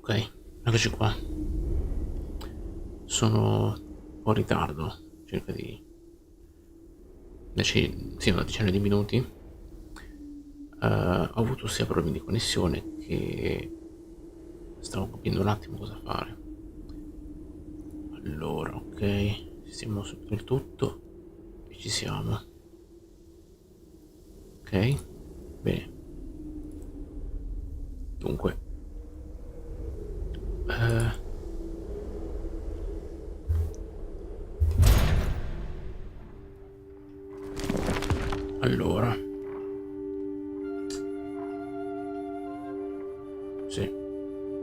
Ok, eccoci qua. Sono un po' in ritardo, circa di sì, una decina di minuti. Ho avuto sia problemi di connessione che stavo capendo un attimo cosa fare. Allora, ok, sistemiamo subito il tutto e ci siamo. Ok, bene. Dunque, eh, allora, sì,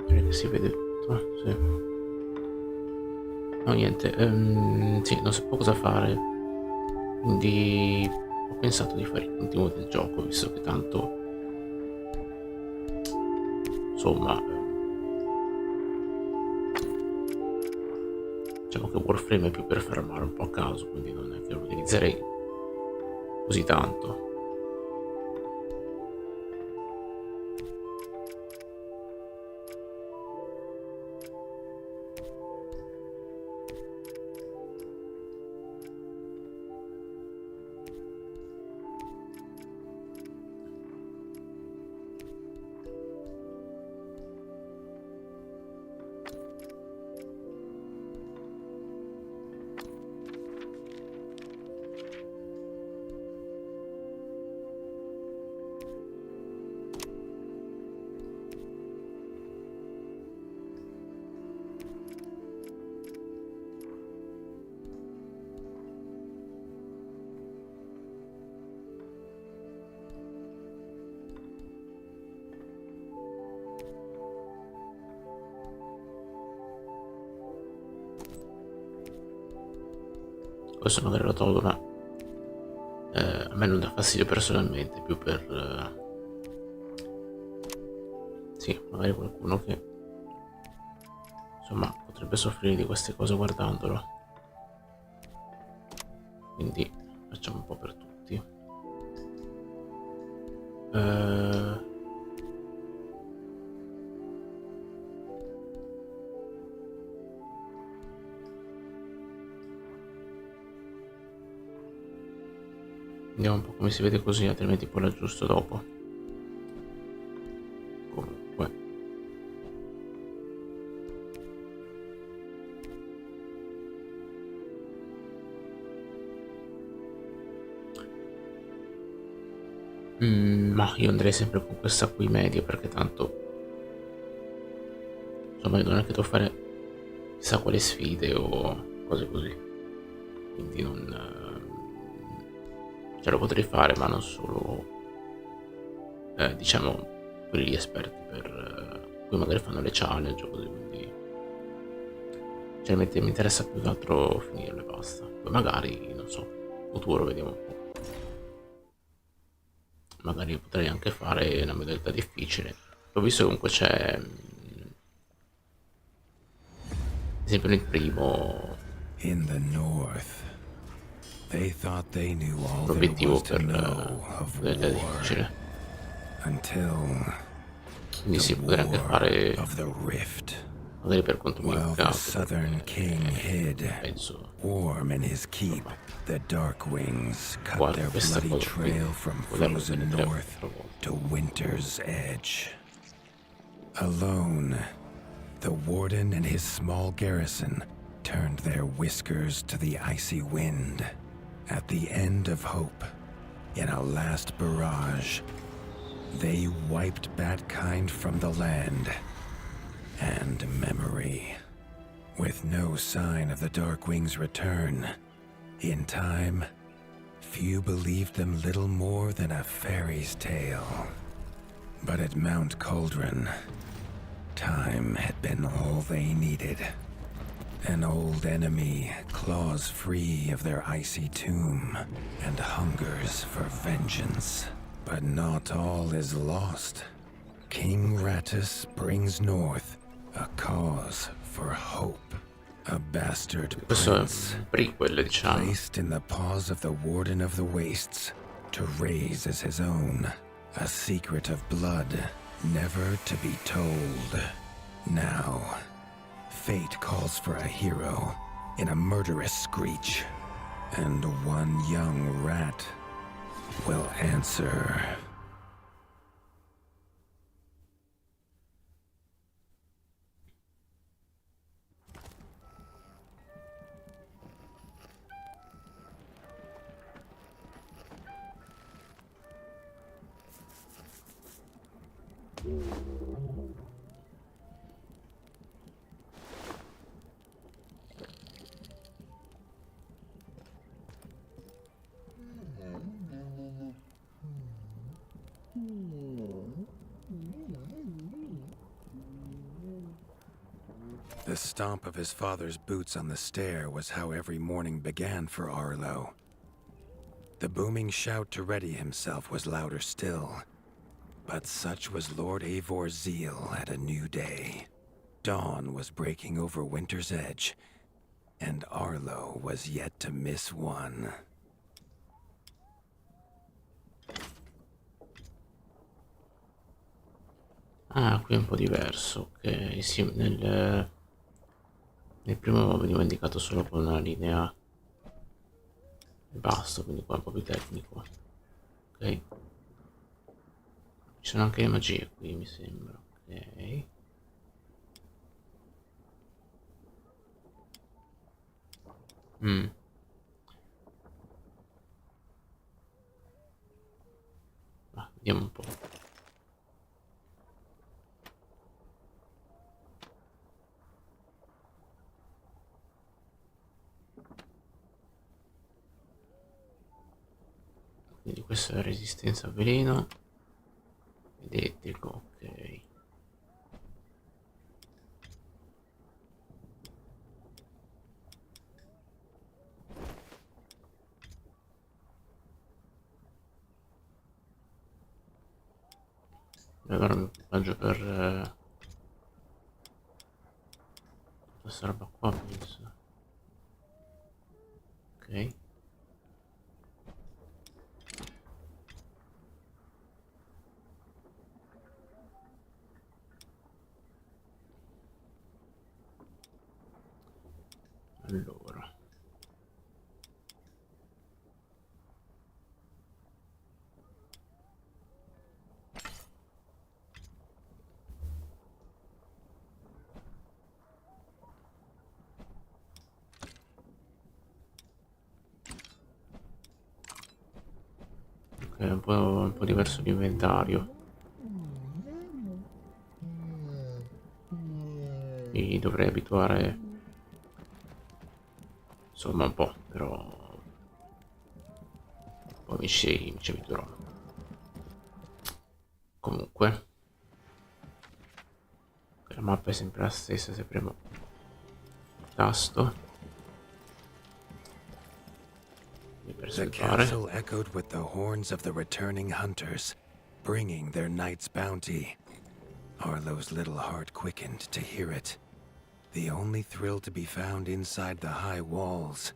direi che si vede tutto, sì. No, niente, sì, non sapevo cosa fare, quindi ho pensato di fare il continuo del gioco, visto che tanto, insomma, diciamo che Warframe è più per fermare un po' a caso, quindi non è che lo utilizzerei così tanto. Questo magari lo tolgo, ma a me non dà fastidio personalmente, più per sì, magari qualcuno che insomma potrebbe soffrire di queste cose guardandolo, quindi facciamo un po' per tutti. eh, Vediamo un po' come si vede così, altrimenti poi l'aggiusto dopo. Comunque, ma io andrei sempre con questa qui media, perché tanto insomma io non è che devo fare chissà quali sfide o cose così, quindi non ce lo potrei fare, ma non solo diciamo quelli esperti per cui magari fanno le challenge o così, quindi cioè mi interessa più che altro finirlo e basta. Poi magari, non so, futuro vediamo un po'. Magari potrei anche fare una modalità difficile. Ho visto che comunque c'è ad esempio nel primo In the north, they thought they knew all there l'obiettivo was to per know of modalità war difficile, until quindi the sì, potrei anche war fare of the rift. magari per conto mio più While che the altro, southern king hid, perché penso warm in his keep, insomma the Darkwings cut guardo their questa bloody cosa qui, trail from volerlo bene frozen tre o north quattro volte. to winter's edge. Alone, the warden and his small garrison turned their whiskers to the icy wind. At the end of hope, in a last barrage, they wiped Batkind from the land and memory. With no sign of the Darkwing's return, in time, few believed them little more than a fairy's tale. But at Mount Cauldron, time had been all they needed. An old enemy claws free of their icy tomb and hungers for vengeance. But not all is lost. King Rattus brings north a cause for hope. A bastard Questo è prince un prequel, diciamo. placed in the paws of the Warden of the Wastes to raise as his own. A secret of blood never to be told. Now, fate calls for a hero in a murderous screech, and one young rat will answer. The stomp of his father's boots on the stair was how every morning began for Arlo. The booming shout to ready himself was louder still, but such was Lord Eivor's zeal at a new day. Dawn was breaking over winter's edge, and Arlo was yet to miss one. Ah, qui è un po' diverso. Ok, sì, nel primo veniva indicato solo con una linea e basta, quindi qua è un po' più tecnico. Ok. Ci sono anche le magie qui, mi sembra. Ok. Vediamo un po'. Quindi questa è la resistenza al veleno ed elettrico, ok. Allora mi equipaggio per questa roba qua, penso. Ok. Allora. Ok, è un po' diverso l'inventario. Mi dovrei abituare, insomma, un po', però poi mi ci abituerò. Comunque, la mappa è sempre la stessa se premo il tasto per The salvare. castle echoed with the horns of the returning hunters, bringing their night's bounty. Arlo's little heart quickened to hear it. The only thrill to be found inside the high walls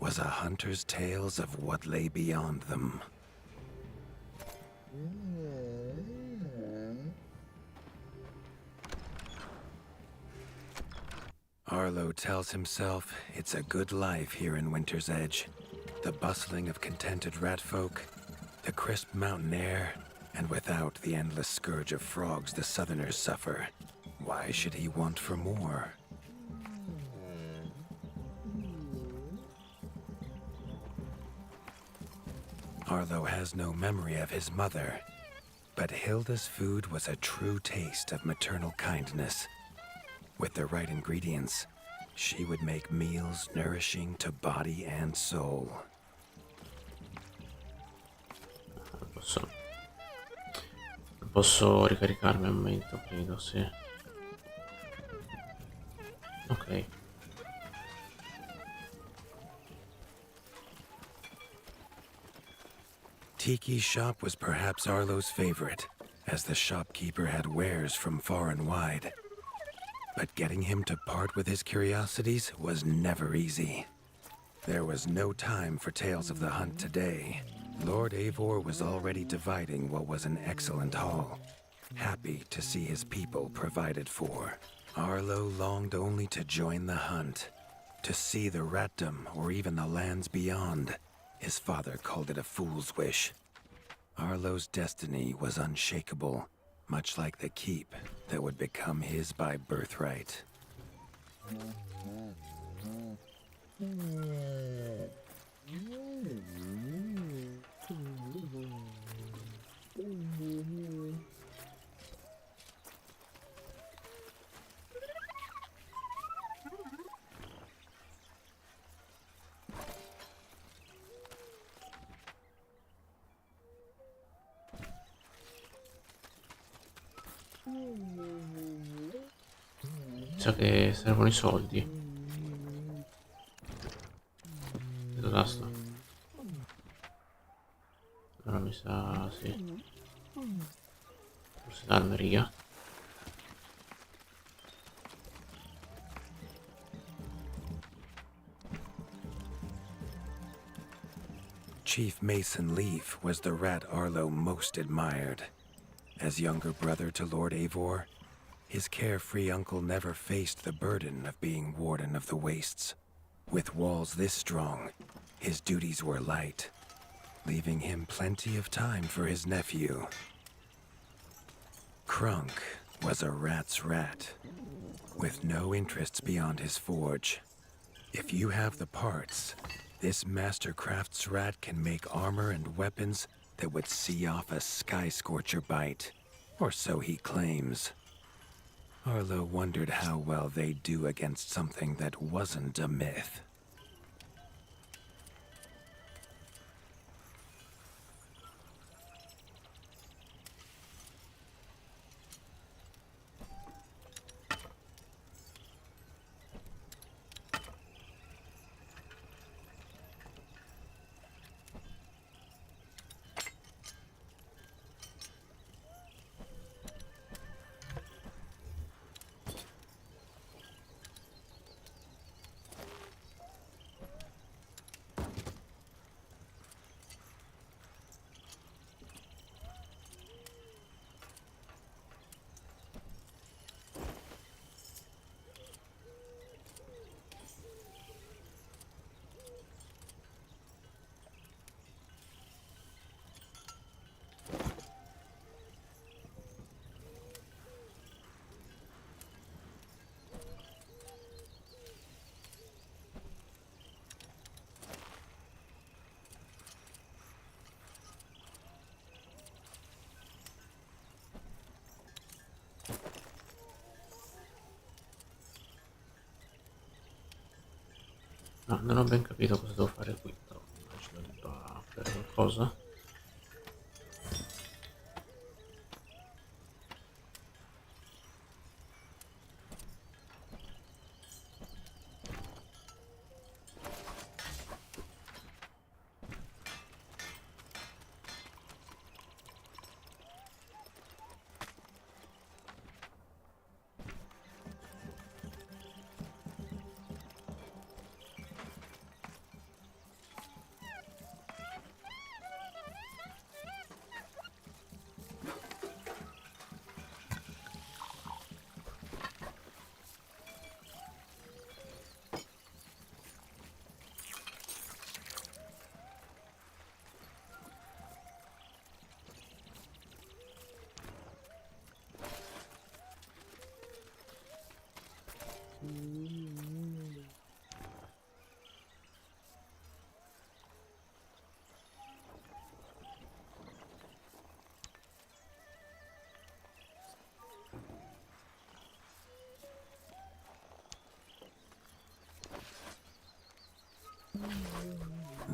was a hunter's tales of what lay beyond them. Arlo tells himself it's a good life here in Winter's Edge. The bustling of contented ratfolk, the crisp mountain air, and without the endless scourge of frogs the southerners suffer. Why should he want for more? Arlo has no memory of his mother, but Hilda's food was a true taste of maternal kindness. With the right ingredients, she would make meals nourishing to body and soul. Posso ricaricarmi al momento, credo, sì. Ok. Tiki's shop was perhaps Arlo's favorite, as the shopkeeper had wares from far and wide. But getting him to part with his curiosities was never easy. There was no time for tales of the hunt today. Lord Eivor was already dividing what was an excellent haul, happy to see his people provided for. Arlo longed only to join the hunt, to see the ratdom or even the lands beyond. His father called it a fool's wish. Arlo's destiny was unshakable, much like the keep that would become his by birthright. Mi sa che servono i soldi. Vedo tasto. Allora mi sa sì. Forse l'almeria. Chief Mason Leaf was the rat Arlo most admired. As younger brother to Lord Eivor, his carefree uncle never faced the burden of being Warden of the Wastes. With walls this strong, his duties were light, leaving him plenty of time for his nephew. Crunk was a rat's rat, with no interests beyond his forge. If you have the parts, this Mastercraft's rat can make armor and weapons that would see off a sky scorcher bite, or so he claims. Arlo wondered how well they'd do against something that wasn't a myth. No, non ho ben capito cosa devo fare qui, però immagino debba fare qualcosa.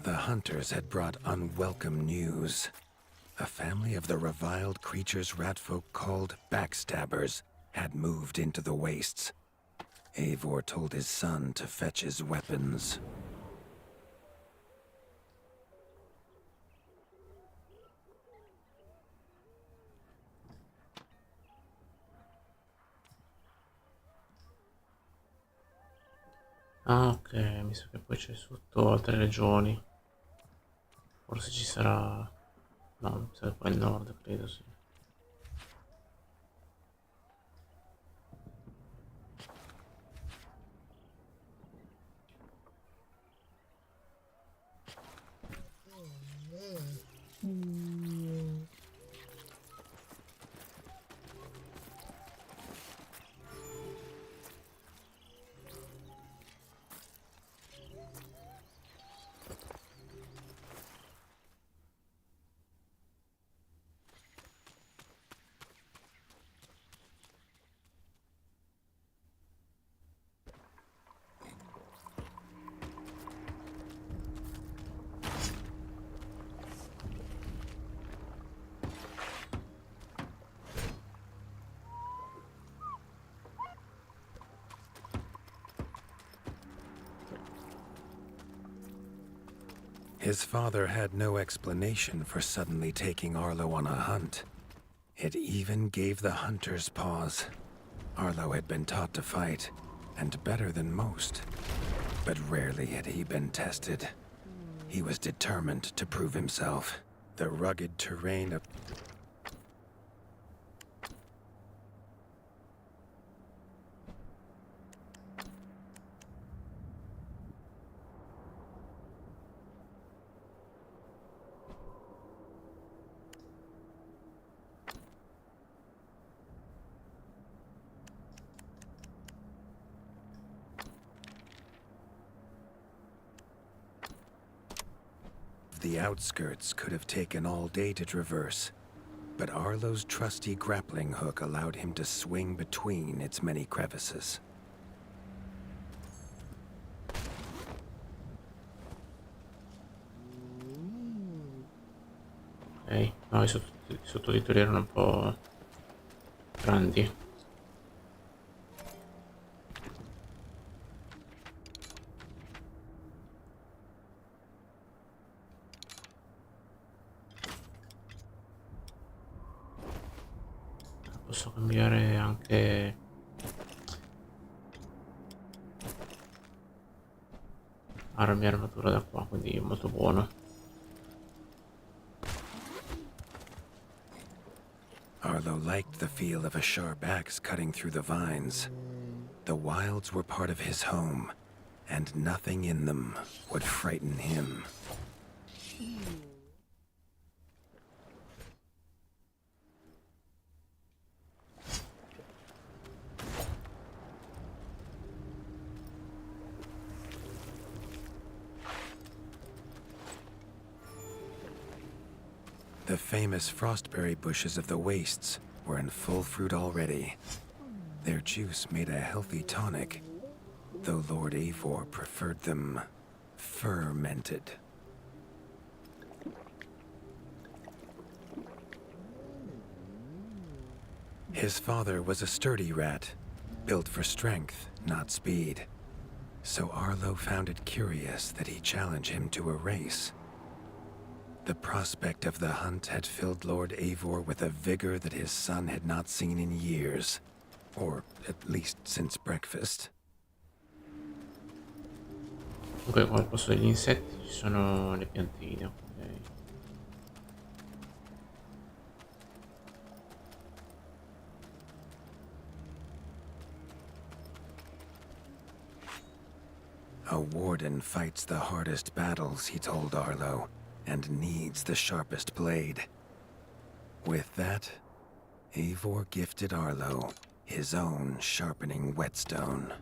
The hunters had brought unwelcome news. A family of the reviled creatures ratfolk called backstabbers had moved into the wastes. Eivor told his son to fetch his weapons. Ah, ok, mi sa che poi c'è sotto altre regioni. Forse ci sarà... No, mi sa che poi il nord, credo, sì. His father had no explanation for suddenly taking Arlo on a hunt. It even gave the hunters pause. Arlo had been taught to fight, and better than most. But rarely had he been tested. He was determined to prove himself. The rugged terrain of the outskirts could have taken all day to traverse, but Arlo's trusty grappling hook allowed him to swing between its many crevices. Ok, no, i sottotitoli erano un po' grandi. Posso cambiare anche armi e armatura da qua, quindi è molto buono. Arlo liked the feel of a sharp axe cutting through the vines. The wilds were part of his home, and nothing in them would frighten him. The famous frostberry bushes of the wastes were in full fruit already. Their juice made a healthy tonic, though Lord Eivor preferred them fermented. His father was a sturdy rat, built for strength, not speed. So Arlo found it curious that he challenged him to a race. The prospect of the hunt had filled Lord Eivor with a vigor that his son had not seen in years, or at least since breakfast. Comunque qua al posto degli insetti ci sono le piantine, ok. A warden fights the hardest battles, he told Arlo, and needs the sharpest blade. With that, Eivor gifted Arlo his own sharpening whetstone.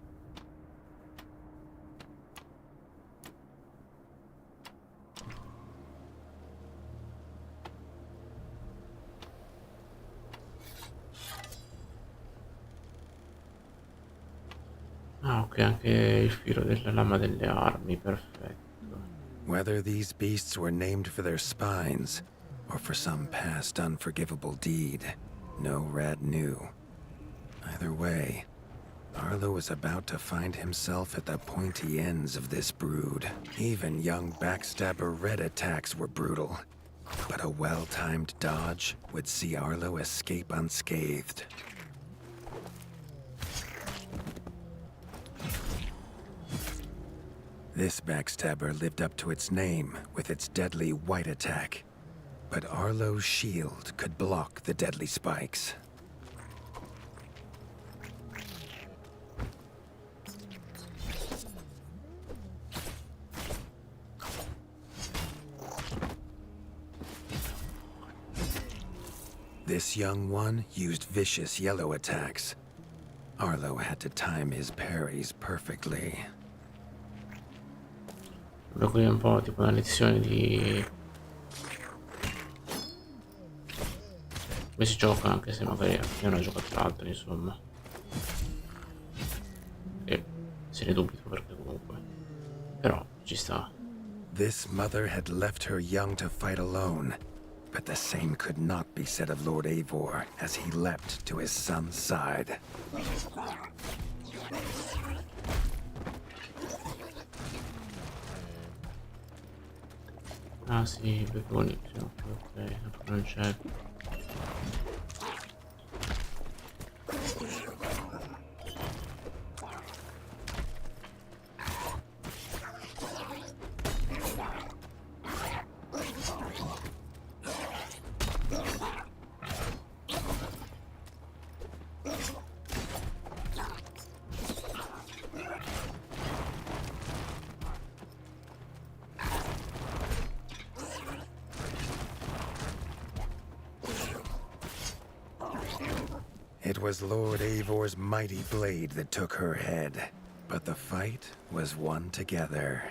Ah, ok, anche il filo della lama delle armi, perfetto. Whether these beasts were named for their spines, or for some past unforgivable deed, no rat knew. Either way, Arlo was about to find himself at the pointy ends of this brood. Even young backstabber red attacks were brutal, but a well-timed dodge would see Arlo escape unscathed. This backstabber lived up to its name with its deadly white attack, but Arlo's shield could block the deadly spikes. This young one used vicious yellow attacks. Arlo had to time his parries perfectly. Qui è un po' tipo una lezione di come si gioca, anche se magari non ho giocato l'altro, insomma. E se ne dubito perché comunque. Però ci sta. This mother had left her young to fight alone, but the same could not be said of Lord Eivor as he leapt to his son's side. Ah sì, becconi, sì, ok, non c'è. It was Lord Eivor's mighty blade that took her head, but the fight was won together.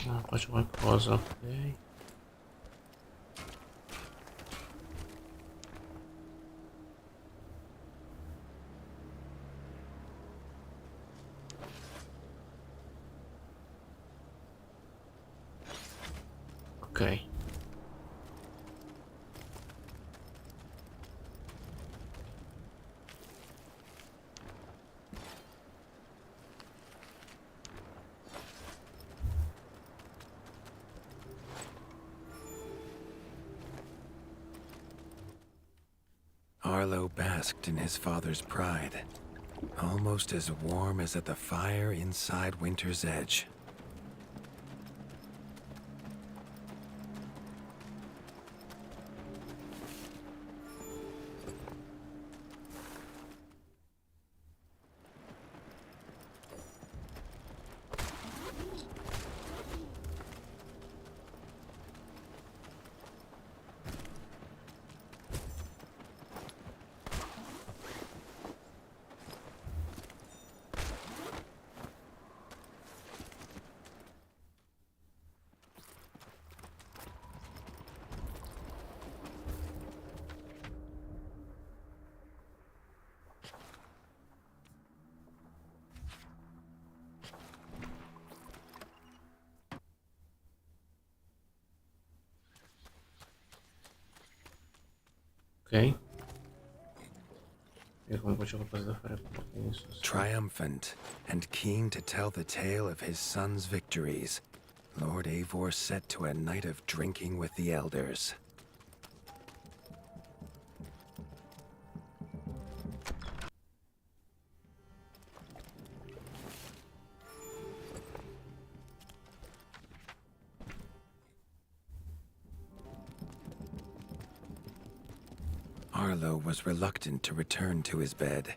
Ah, qua c'è qualcosa, ok. Ok. Arlo basked in his father's pride, almost as warm as at the fire inside Winter's Edge. Ok. E comunque c'è qualcosa da fare qua, penso. Sì. Triumphant and keen to tell the tale of his son's victories, Lord Eivor set to a night of drinking with the elders. Arlo was reluctant to return to his bed,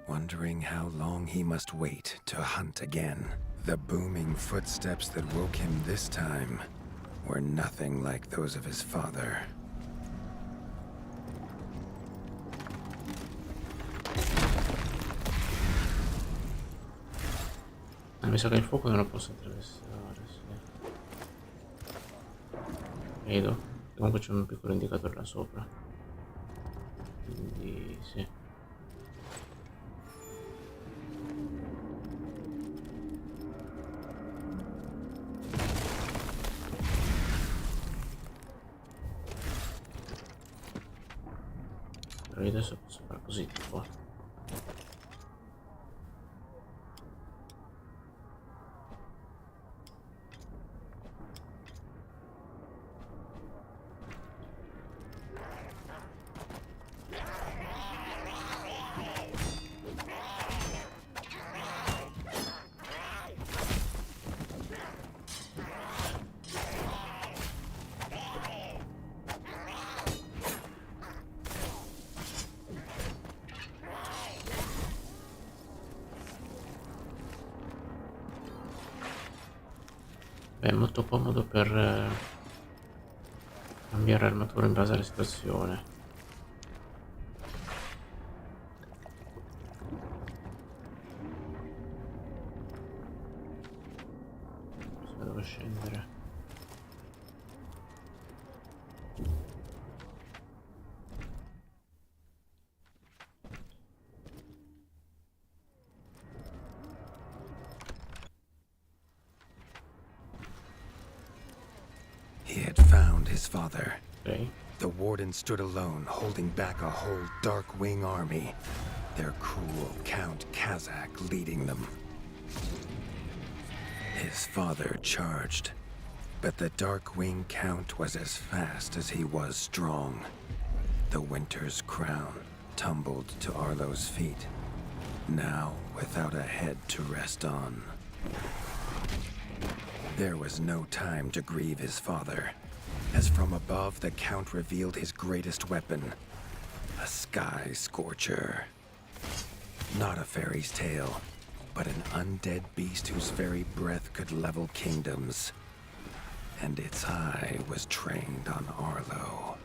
wondering how long he must wait to hunt again. The booming footsteps that woke him this time were nothing like those of his father. Mi sa che il fuoco non lo posso attraversare, sì. Vedo. Comunque c'è un piccolo indicatore là sopra. Quindi sì. Però io adesso posso fare così tipo. Beh, è molto comodo per cambiare armatura in base alla situazione. Se devo scendere. He had found his father. Ok. The warden stood alone, holding back a whole Dark Wing army, their cruel Count Kazakh leading them. His father charged, but the Dark Wing Count was as fast as he was strong. The Winter's crown tumbled to Arlo's feet, now without a head to rest on. There was no time to grieve his father, as from above the Count revealed his greatest weapon, a sky scorcher. Not a fairy's tale, but an undead beast whose very breath could level kingdoms. And its eye was trained on Arlo.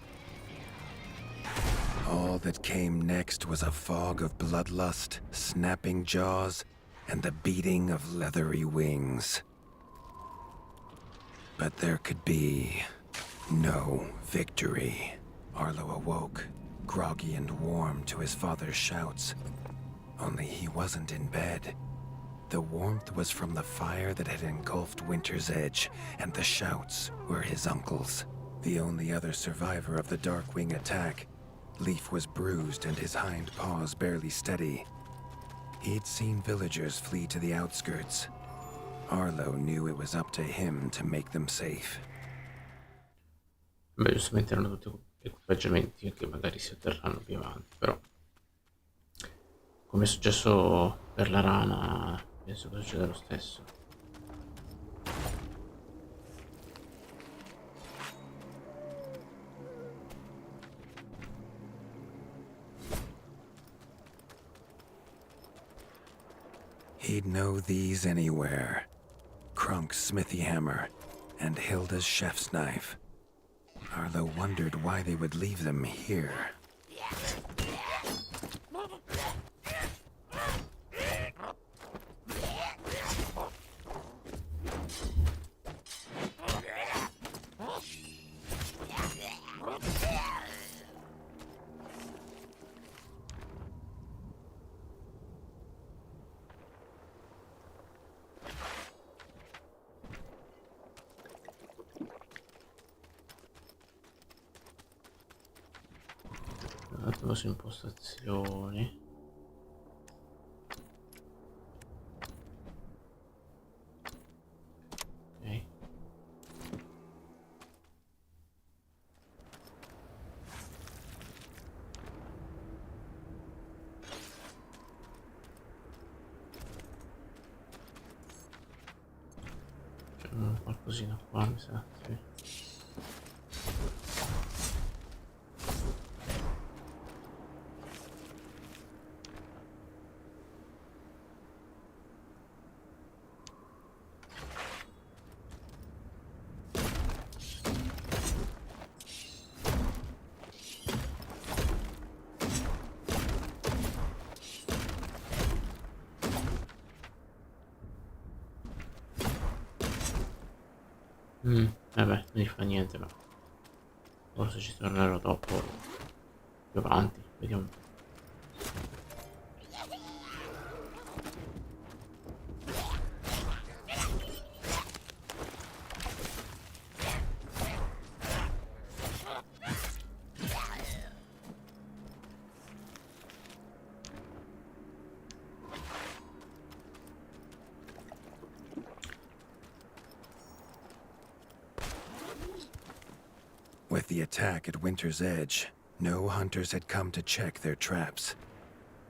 All that came next was a fog of bloodlust, snapping jaws, and the beating of leathery wings. But there could be no victory. Arlo awoke, groggy and warm to his father's shouts. Only he wasn't in bed. The warmth was from the fire that had engulfed Winter's Edge, and the shouts were his uncle's. The only other survivor of the Darkwing attack, Leaf was bruised and his hind paws barely steady. He'd seen villagers flee to the outskirts. Arlo knew it was up to him to make them safe. Beh, giustamente erano tutti equipaggiamenti che magari si otterranno più avanti, però come è successo per la rana, penso che succeda lo stesso. He'd know these anywhere. Krunk's smithy hammer and Hilda's chef's knife. Arlo wondered why they would leave them here. Un attimo su impostazioni. Ok. C'è qualcosina qua, mi sa, sì. Vabbè, non gli fa niente, ma forse ci tornerò dopo più avanti, vediamo un po'. With the attack at Winter's Edge, no hunters had come to check their traps.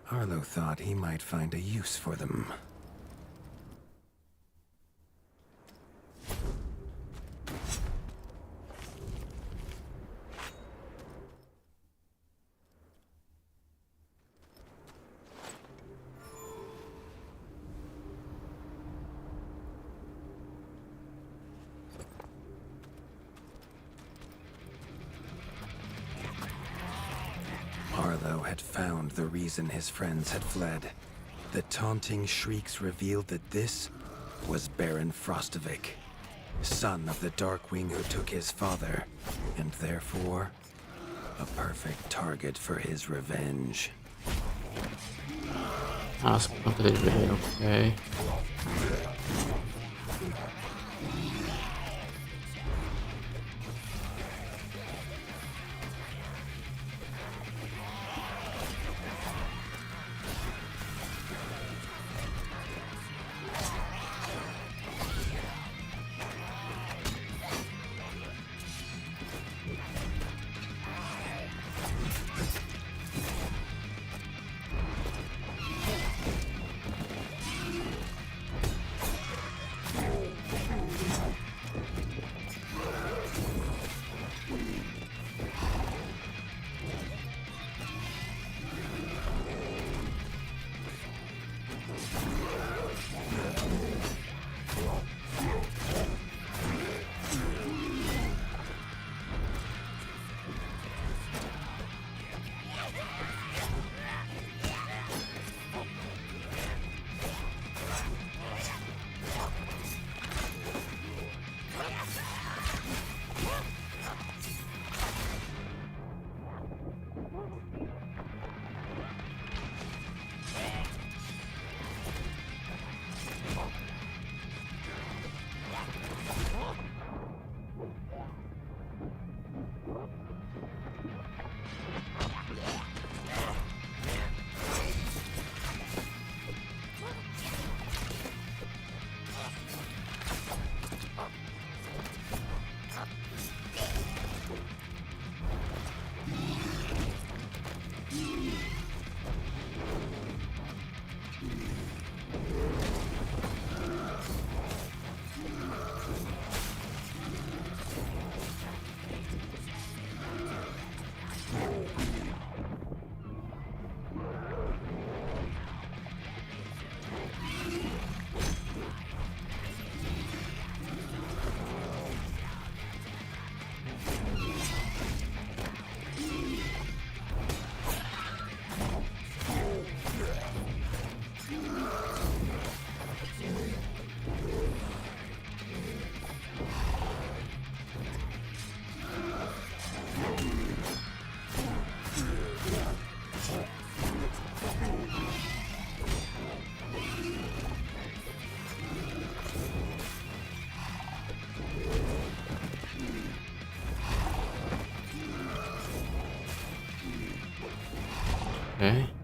Arlo thought he might find a use for them. had found the reason his friends had fled. The taunting shrieks revealed that this was Baron Frostovic, son of the Darkwing who took his father, and therefore a perfect target for his revenge. Ah, anche del vero, ok. Ok.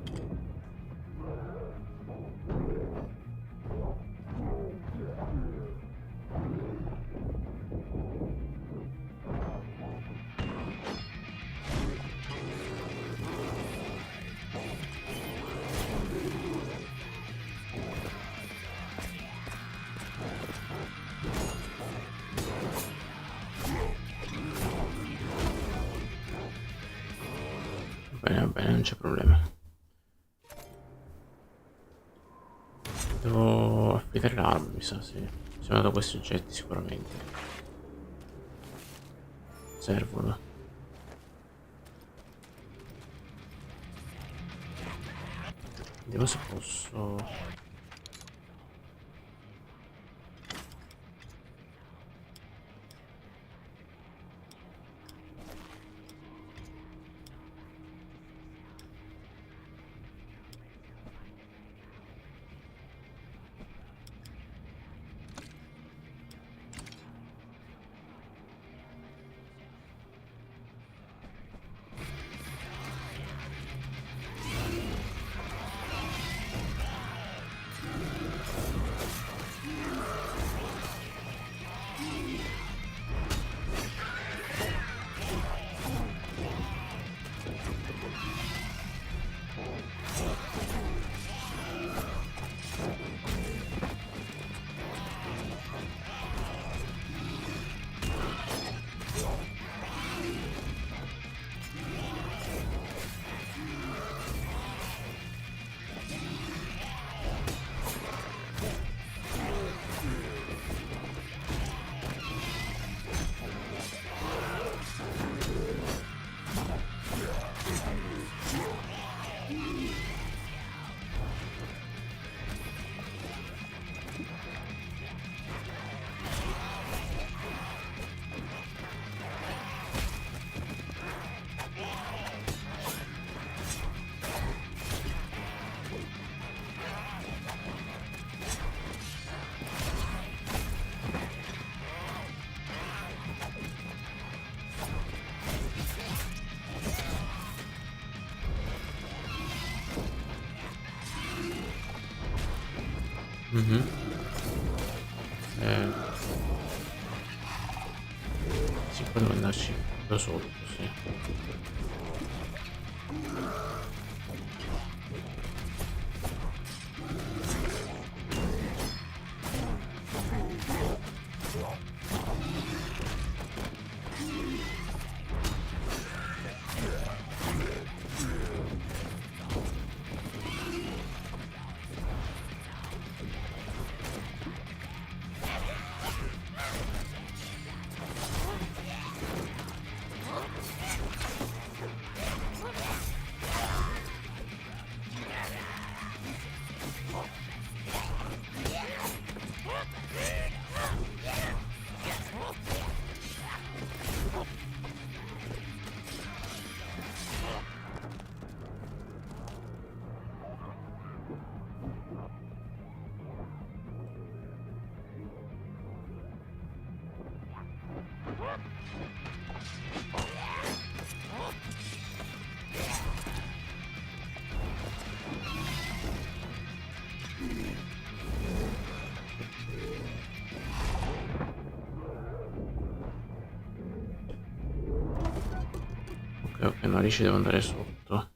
Va bene, non c'è problema. Devo affidare l'arma, mi sa, sì. Se vado da questi oggetti sicuramente servono. Vediamo se posso... Mhm. Eh, sì, poi devo andarci da sotto, sì. Ok, ok, no, lì ci devo andare sotto.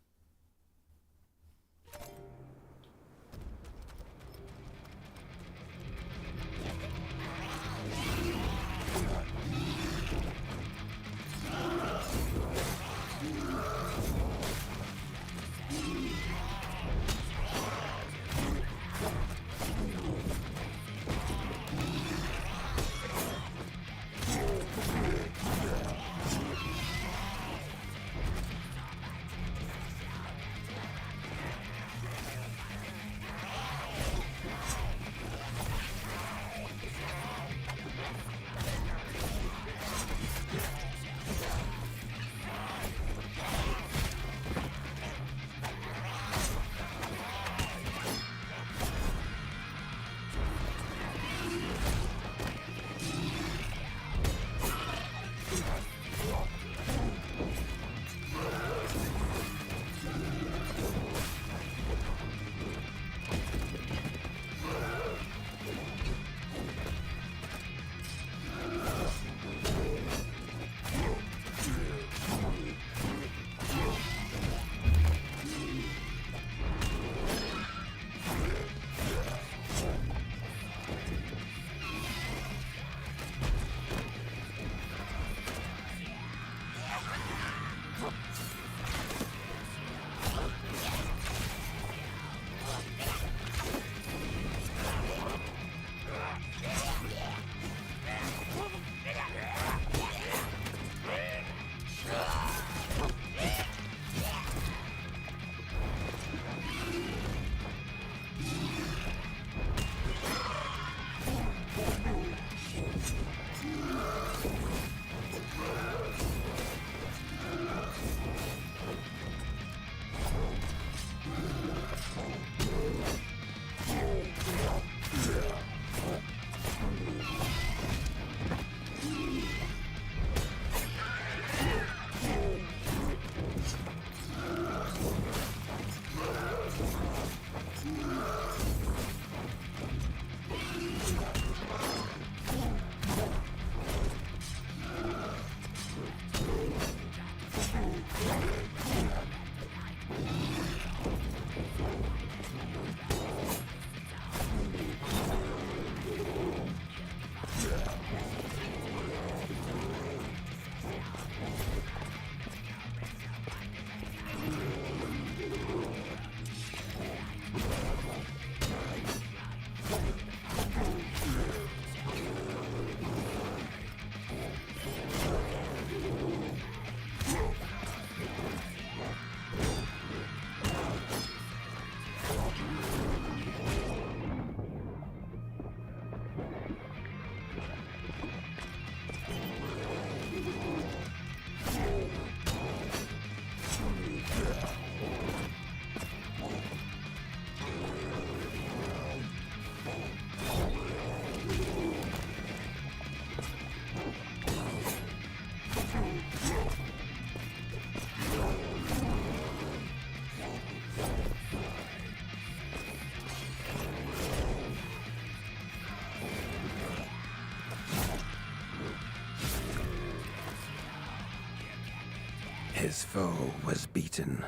His foe was beaten,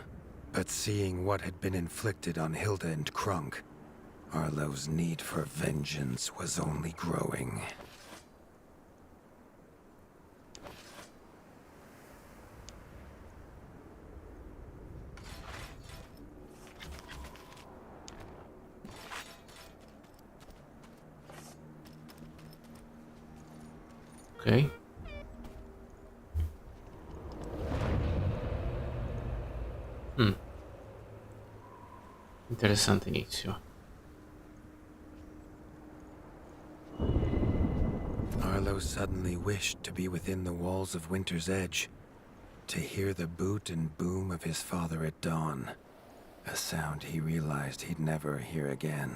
but seeing what had been inflicted on Hilda and Krunk, Arlo's need for vengeance was only growing. Ok. Interessante inizio. Arlo suddenly wished to be within the walls of Winter's Edge, to hear the boot and boom of his father at dawn, a sound he realized he'd never hear again.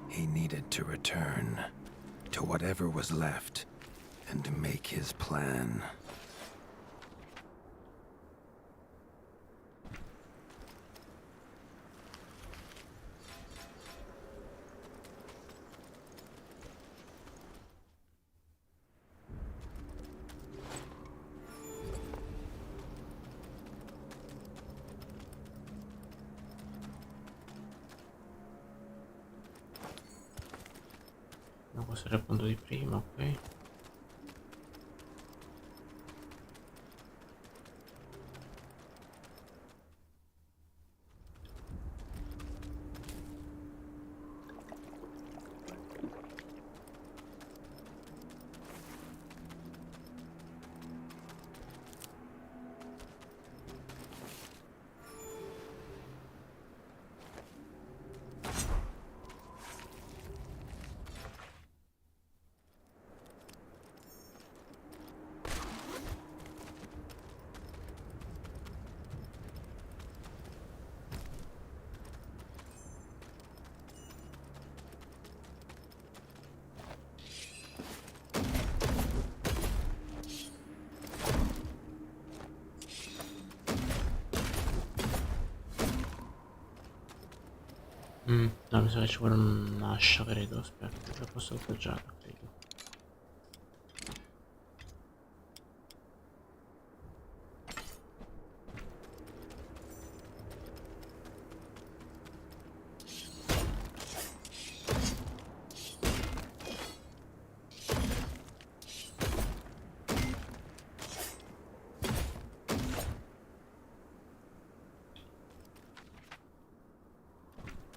He needed to return to whatever was left and make his plan. No, questo era il punto di prima, ok. No, mi sa che ci vuole un'ascia, credo. Aspetta, ce la posso appoggiare, credo.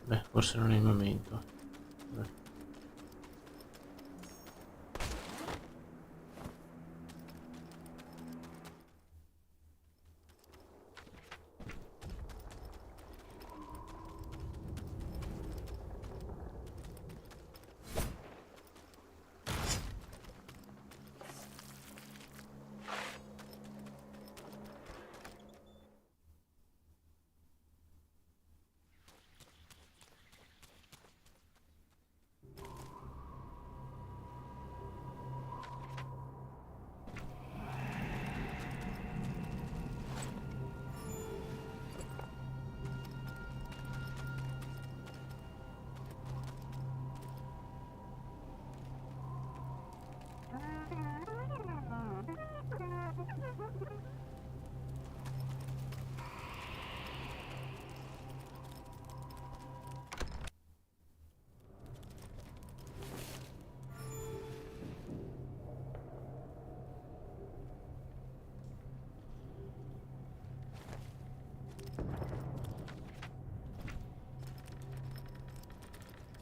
Beh, forse non è il momento. Vabbè.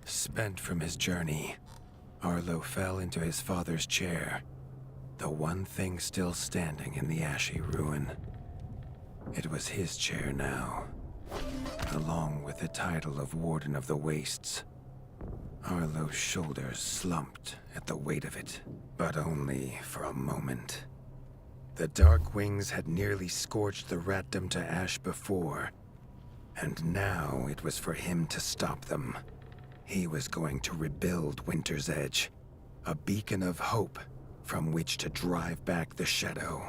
Spent from his journey, Arlo fell into his father's chair, the one thing still standing in the ashy ruin. It was his chair now, along with the title of Warden of the Wastes. Arlo's shoulders slumped at the weight of it, but only for a moment. The Dark Wings had nearly scorched the ratdom to ash before, and now it was for him to stop them. He was going to rebuild Winter's Edge, a beacon of hope from which to drive back the shadow.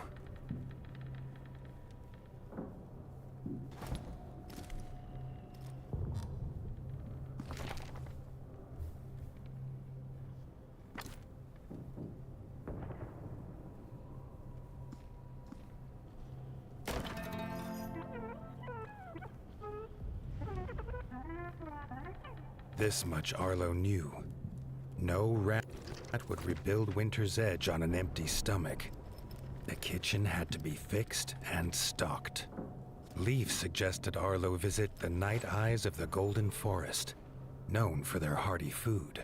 This much Arlo knew. No rat would rebuild Winter's Edge on an empty stomach. The kitchen had to be fixed and stocked. Leaf suggested Arlo visit the Night Eyes of the Golden Forest, known for their hearty food.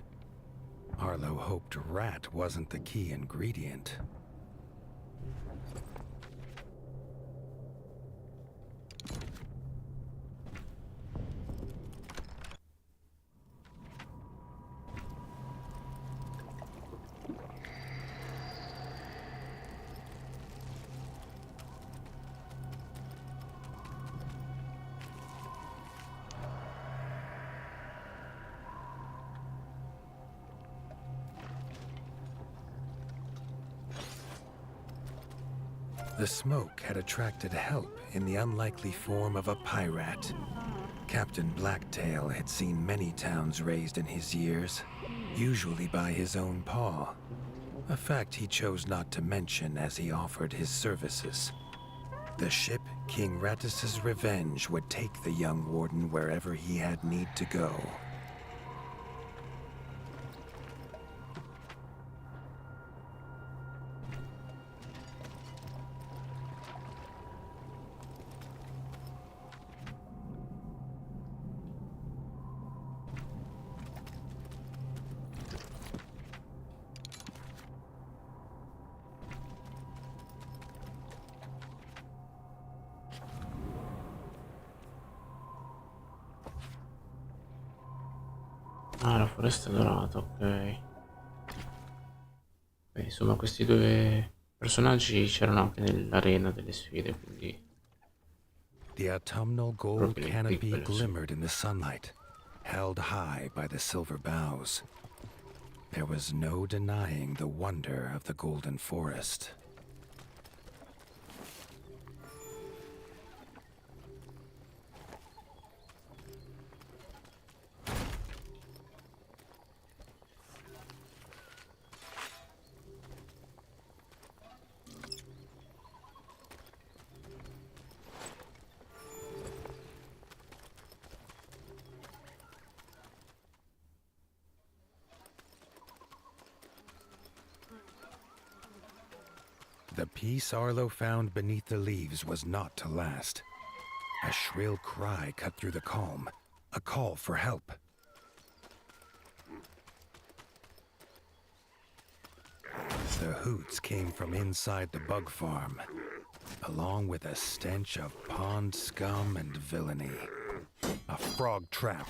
Arlo hoped rat wasn't the key ingredient. The smoke had attracted help in the unlikely form of a pirate. Captain Blacktail had seen many towns razed in his years, usually by his own paw, a fact he chose not to mention as he offered his services. The ship King Rattus's Revenge would take the young warden wherever he had need to go. Ah, la foresta dorata, ok. Beh, insomma, questi due personaggi c'erano anche nell'arena delle sfide, quindi The autumnal gold proprio nel canopy prequel, insomma. glimmered in the sunlight, held high by the silver boughs. There was no denying the wonder of the Golden Forest. The peace Arlo found beneath the leaves was not to last. A shrill cry cut through the calm, a call for help. The hoots came from inside the bug farm, along with a stench of pond scum and villainy. A frog trap.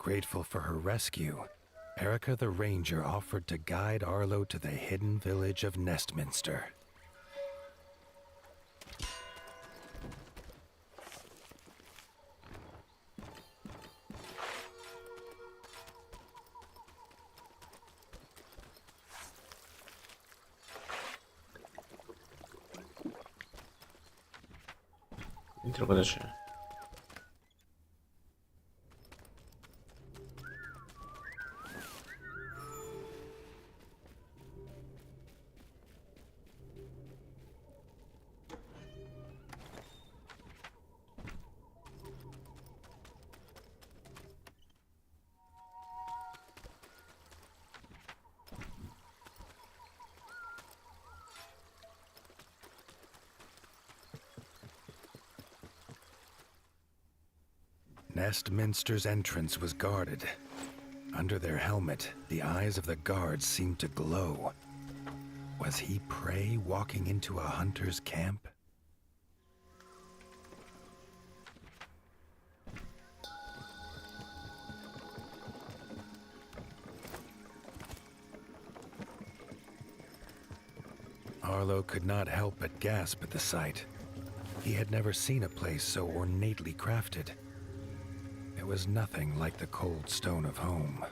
Grateful for her rescue, Erica the Ranger offered to guide Arlo to the hidden village of Nestminster. dentro cosa c'è? Nestminster's entrance was guarded. Under their helmet, the eyes of the guards seemed to glow. Was he prey walking into a hunter's camp? Arlo could not help but gasp at the sight. He had never seen a place so ornately crafted. It was nothing like the cold stone of home.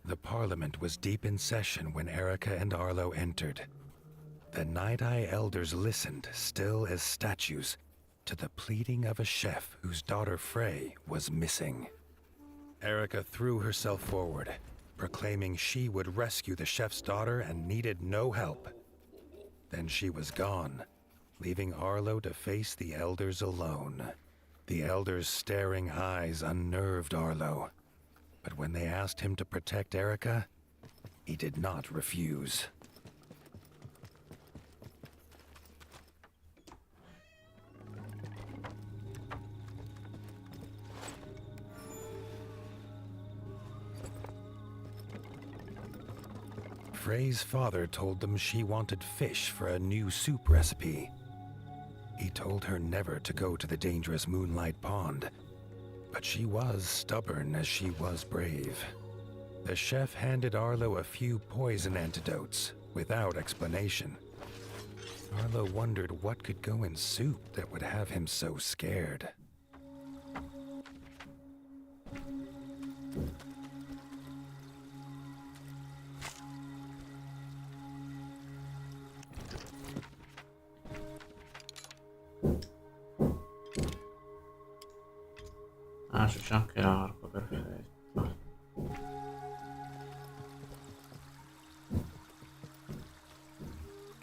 The Parliament was deep in session when Erica and Arlo entered. The Night-Eye elders listened, still as statues, to the pleading of a chef whose daughter Frey was missing. Erica threw herself forward, proclaiming she would rescue the chef's daughter and needed no help. Then she was gone, leaving Arlo to face the elders alone. The elders' staring eyes unnerved Arlo, but when they asked him to protect Erica, he did not refuse. Frey's father told them she wanted fish for a new soup recipe. He told her never to go to the dangerous Moonlight Pond, but she was stubborn as she was brave. The chef handed Arlo a few poison antidotes without explanation. Arlo wondered what could go in soup that would have him so scared. Ah, c'è anche l'arco, perfetto.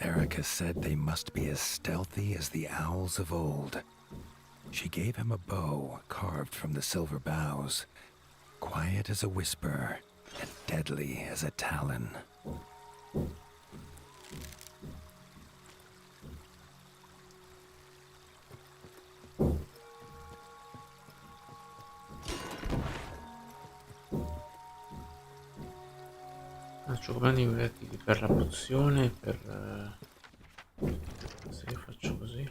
Erica said they must be as stealthy as the owls of old. She gave him a bow carved from the silver boughs, quiet as a whisper and deadly as a talon. Faccio comandi invertiti per la pozione e per... se io faccio così...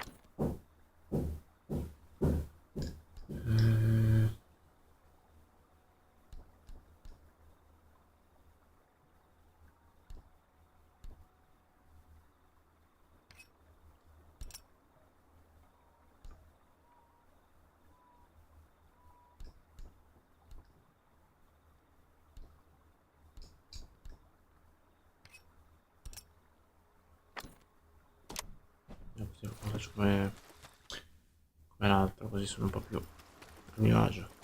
così lo faccio come l'altro, così sono un po' più a mio agio.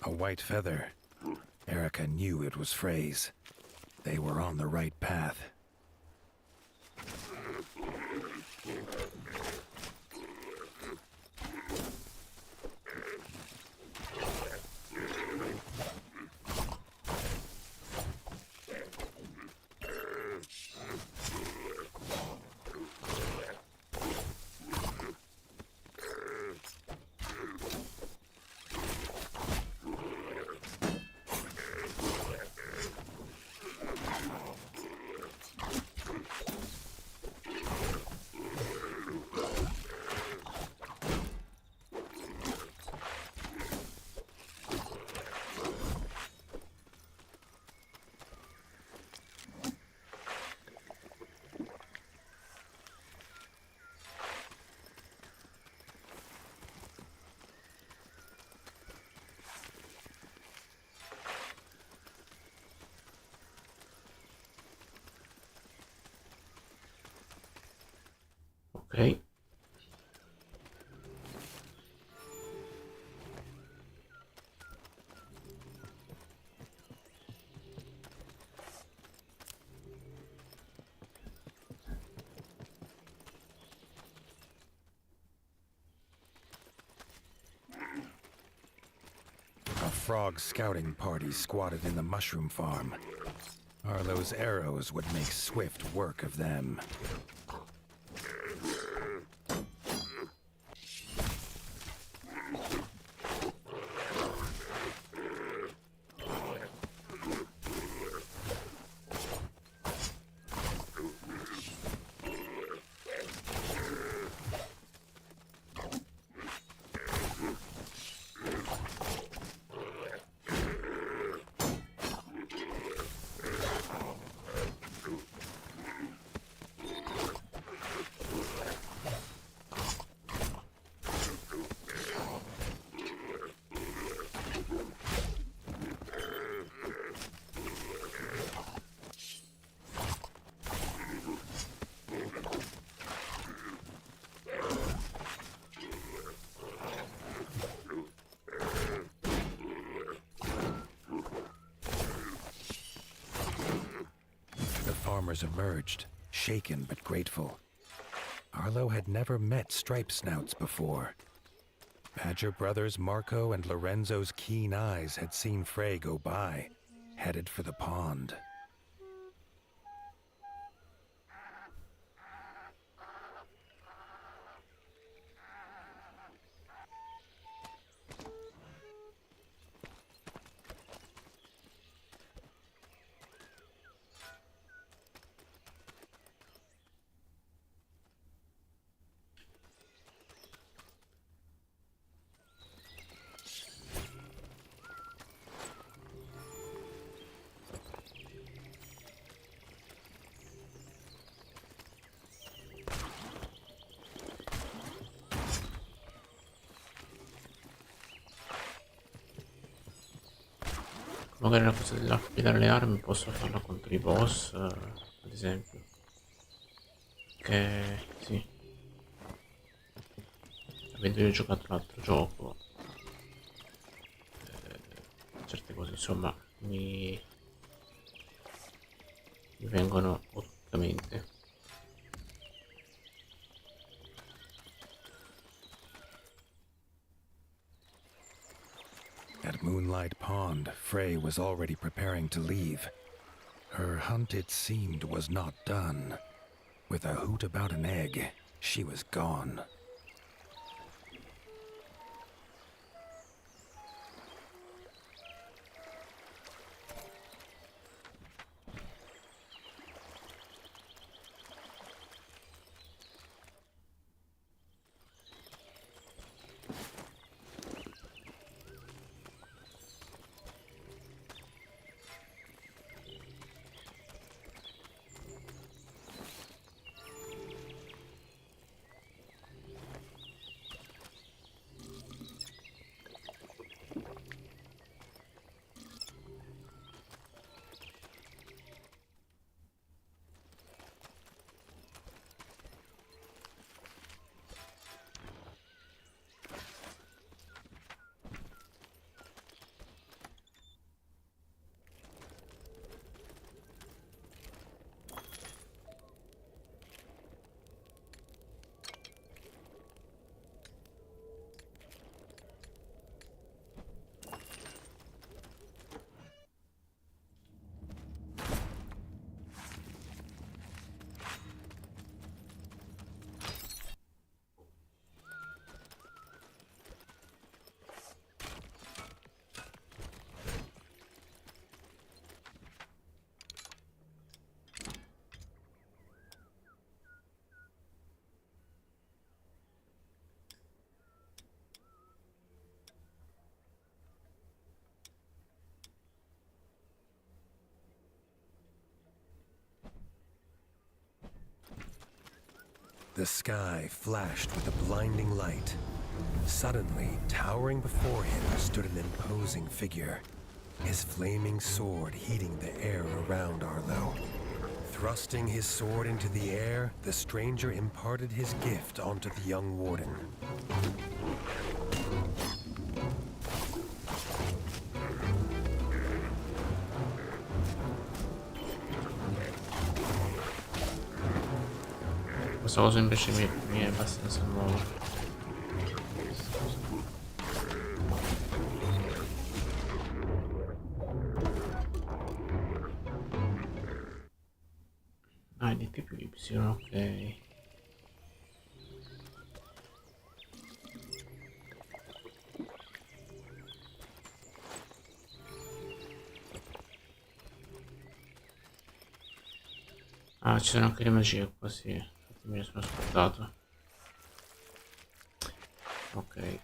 A white feather. Erica Sokka knew it was Frey's. They were on the right path. Ok. A frog scouting party squatted in the mushroom farm. Arlo's arrows would make swift work of them. Farmers emerged, shaken but grateful. Arlo had never met stripe snouts before. Badger brothers Marco and Lorenzo's keen eyes had seen Frey go by, headed for the pond. Magari la cosa dell'affidare le armi posso farla contro i boss, ad esempio. Che sì, avendo io giocato l'altro gioco, certe cose insomma mi vengono automaticamente. At Moonlight Pond, Frey was already preparing to leave. Her hunt, it seemed, was not done. With a hoot about an egg, she was gone. The sky flashed with a blinding light. Suddenly, towering before him stood an imposing figure, his flaming sword heating the air around Arlo. Thrusting his sword into the air, the stranger imparted his gift onto the young warden. Questa cosa invece mi è abbastanza nuova. Ah, di tipo Y, ok. Ah, ci sono anche le magie qua, sì. Infatti me ne sono scordato. Ok.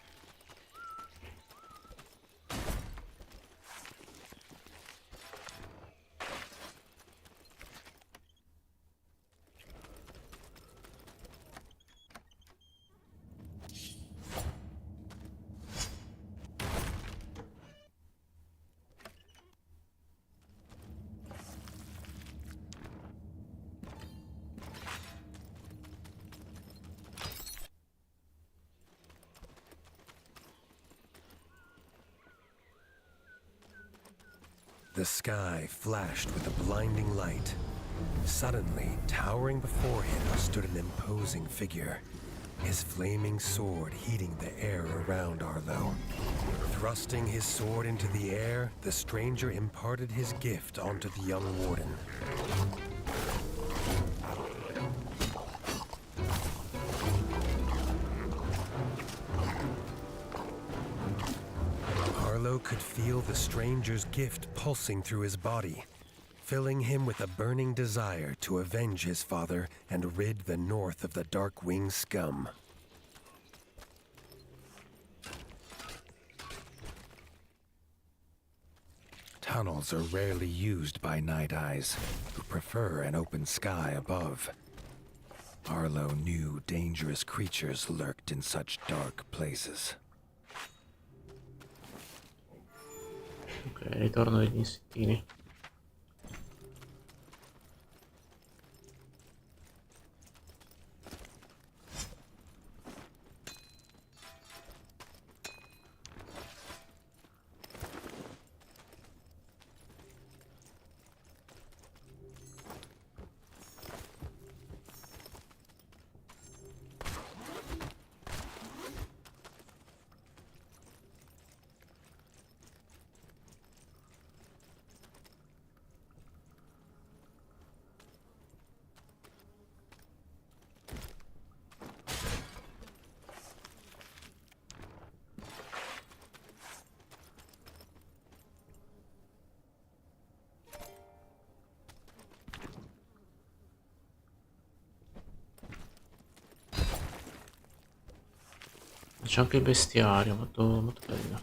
The sky flashed with a blinding light. Suddenly, towering before him stood an imposing figure, his flaming sword heating the air around Arlo. Thrusting his sword into the air, the stranger imparted his gift onto the young warden. Arlo could feel the stranger's gift pulsing through his body, filling him with a burning desire to avenge his father and rid the north of the Darkwing scum. Tunnels are rarely used by Night Eyes, who prefer an open sky above. Arlo knew dangerous creatures lurked in such dark places. Ok, ritorno degli insettini. C'è anche il bestiario, molto, molto carino.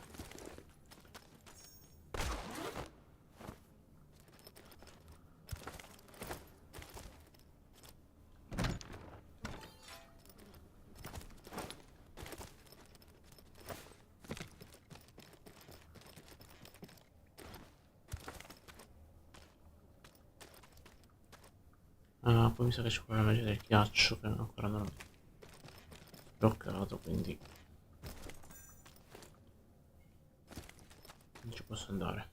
Ah, poi mi sa che c'è quella magia del ghiaccio che ancora non ho bloccato, quindi non ci posso andare.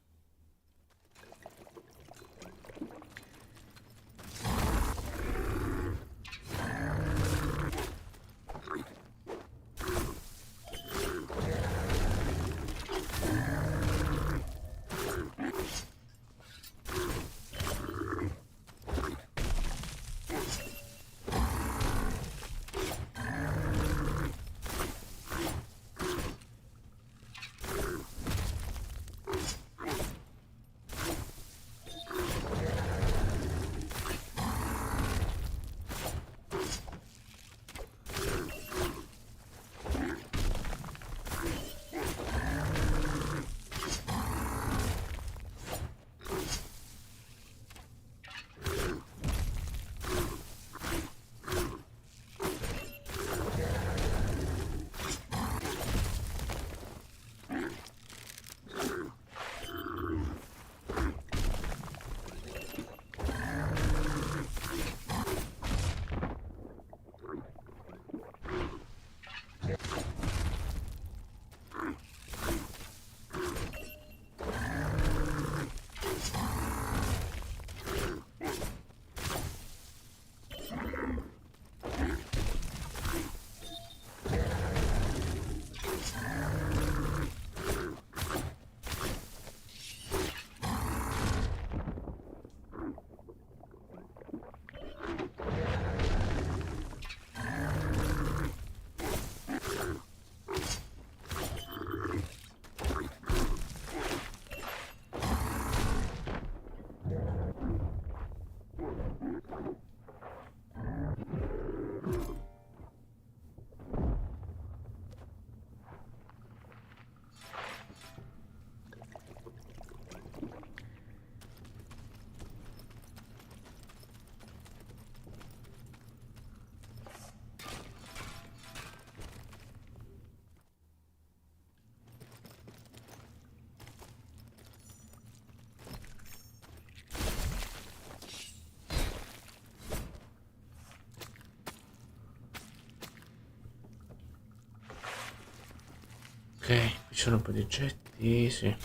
Ok, qui sono un po' di oggetti, sì.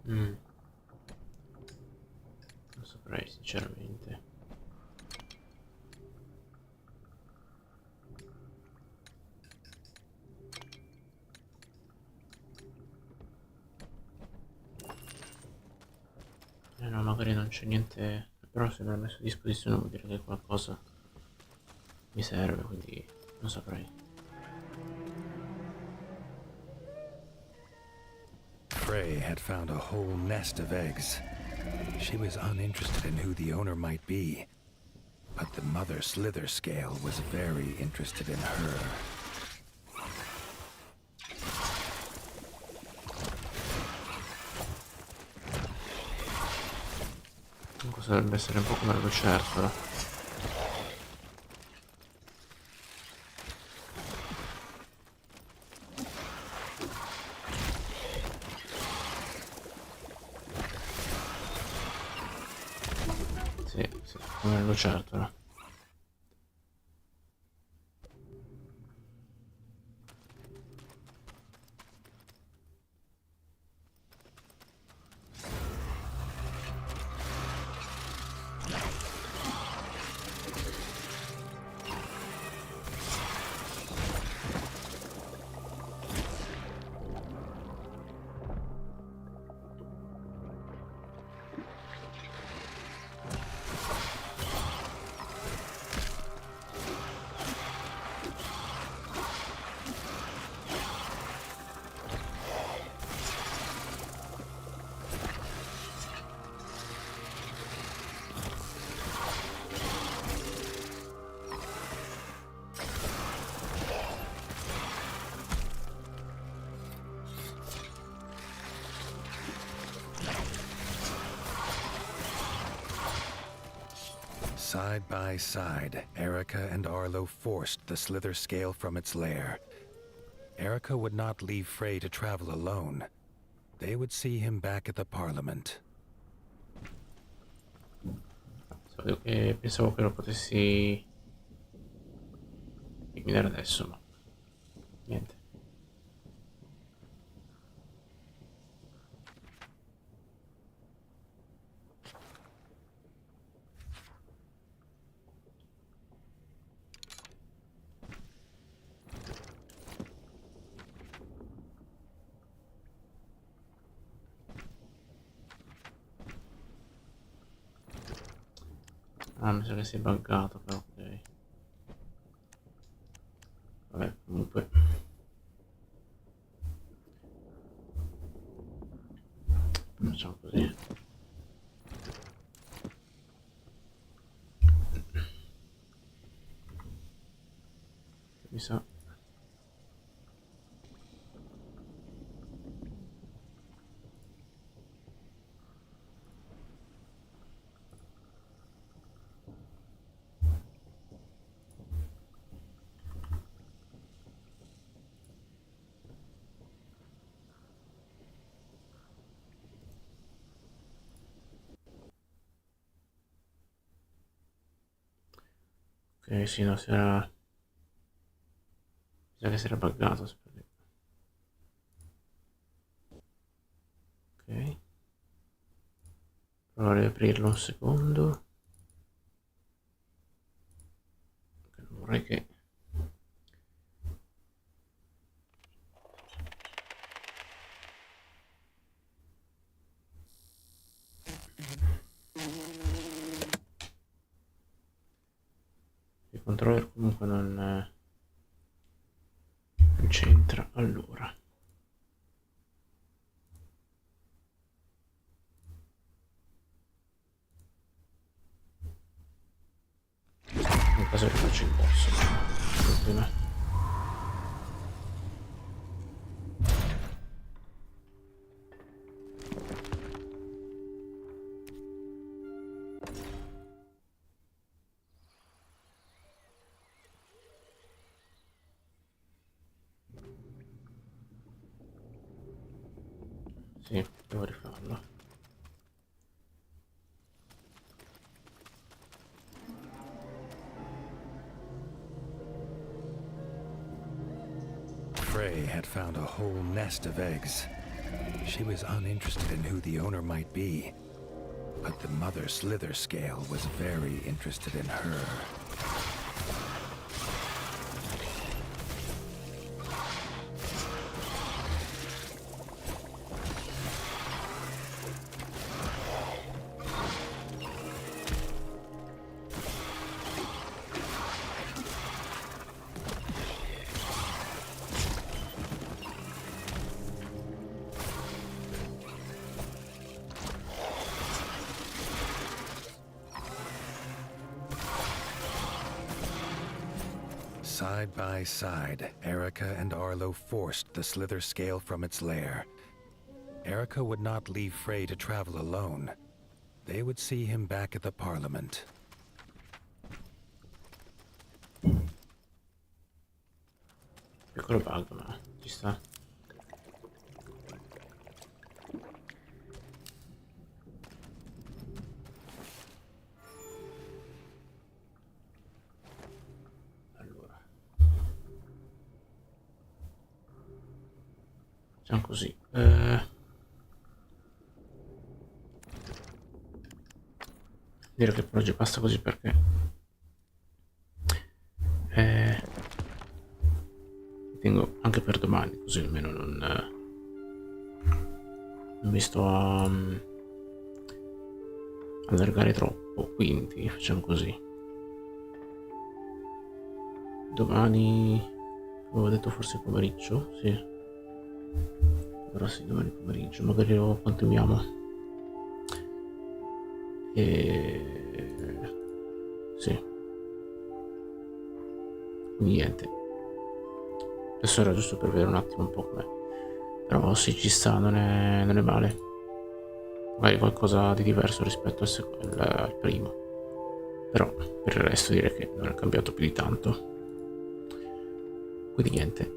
Mm, non saprei sinceramente. No, magari non c'è niente, però se me l'ha messo a disposizione vuol dire che qualcosa mi serve, quindi non saprei. Frey had found a whole nest of eggs. She was uninterested in who the owner might be, but the mother slither scale was very interested in her. Comunque dovrebbe essere un po' come la lucertola. Sì, sì, come la lucertola. Side by side, Erica and Arlo forced the slither scale from its lair. Erica would not leave Frey to travel alone. They would see him back at the Parliament. Pensavo che lo potessi eliminare adesso, ma niente. Ah, mi sa che si è buggato, però ok. Vabbè, comunque. Facciamo così. Mi sa. Ok, sì, no, si era. Mi sa che si era buggato. Aspetta. Ok. Provare ad aprirlo un secondo. Che non vorrei che. controller comunque non c'entra. Allora, in caso rifaccio il boss prima. Sì, devo rifarlo. Frey had found a whole nest of eggs. She was uninterested in who the owner might be, but the mother slither scale was very interested in her. Side by side, Erica and Arlo forced the slither scale from its lair. Erica would not leave Frey to travel alone. They would see him back at the Parliament. Piccolo bug, ma ci sta. Allora, facciamo così. Direi che per oggi basta così perché tengo anche per domani, così almeno non mi sto a allargare troppo. Quindi facciamo così. Domani avevo detto forse pomeriggio, sì. Però sì, domani pomeriggio, magari lo continuiamo. Sì. Niente. Adesso era giusto per vedere un attimo un po' com'è. Però sì, ci sta, non è male. Magari qualcosa di diverso rispetto al primo. Però per il resto direi che non è cambiato più di tanto. Quindi niente.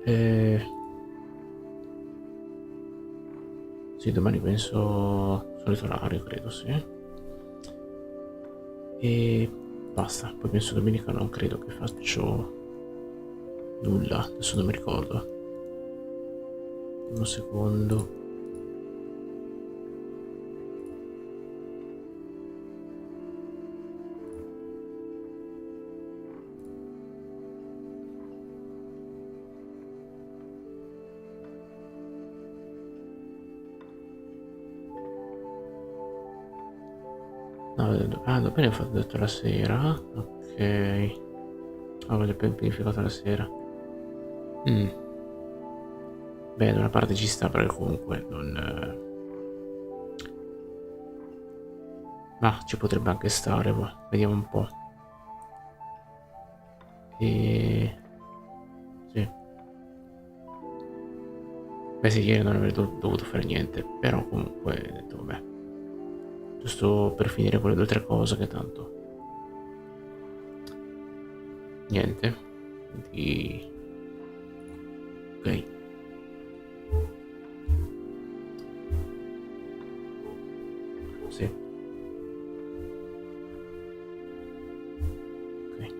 Sì, domani penso solito orario, credo, sì. E basta. Poi penso domenica non credo che faccio nulla, adesso non mi ricordo. Un secondo. No, dopo ne ho fatto detto la sera. Ok. Voglio pianificato la sera. Beh, da una parte ci sta perché comunque non... Ma ci potrebbe anche stare, boh. Vediamo un po'. Sì. Beh sì, ieri non avrei dovuto fare niente, però comunque ho detto vabbè. Giusto per finire quelle 2 o 3 cose che tanto... Niente. Quindi... Ok. Sì. Ok.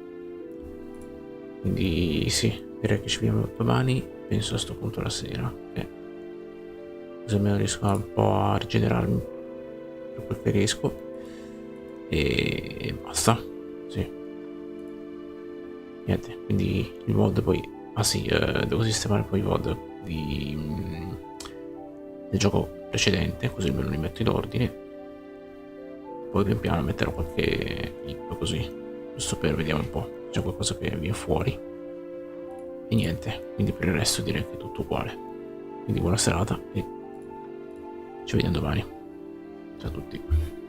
Quindi sì, direi che ci vediamo domani, penso a sto punto la sera. Così almeno riesco un po' a rigenerarmi per quel che riesco. E basta. Sì. Niente, quindi il VOD poi... Ah sì, devo sistemare poi i VOD del gioco precedente, così almeno li metto in ordine. Poi pian piano metterò qualche clip così, giusto per vediamo un po'. c'è qualcosa che viene fuori. E niente, quindi per il resto direi che è tutto uguale. Quindi buona serata e ci vediamo domani. Ciao a tutti.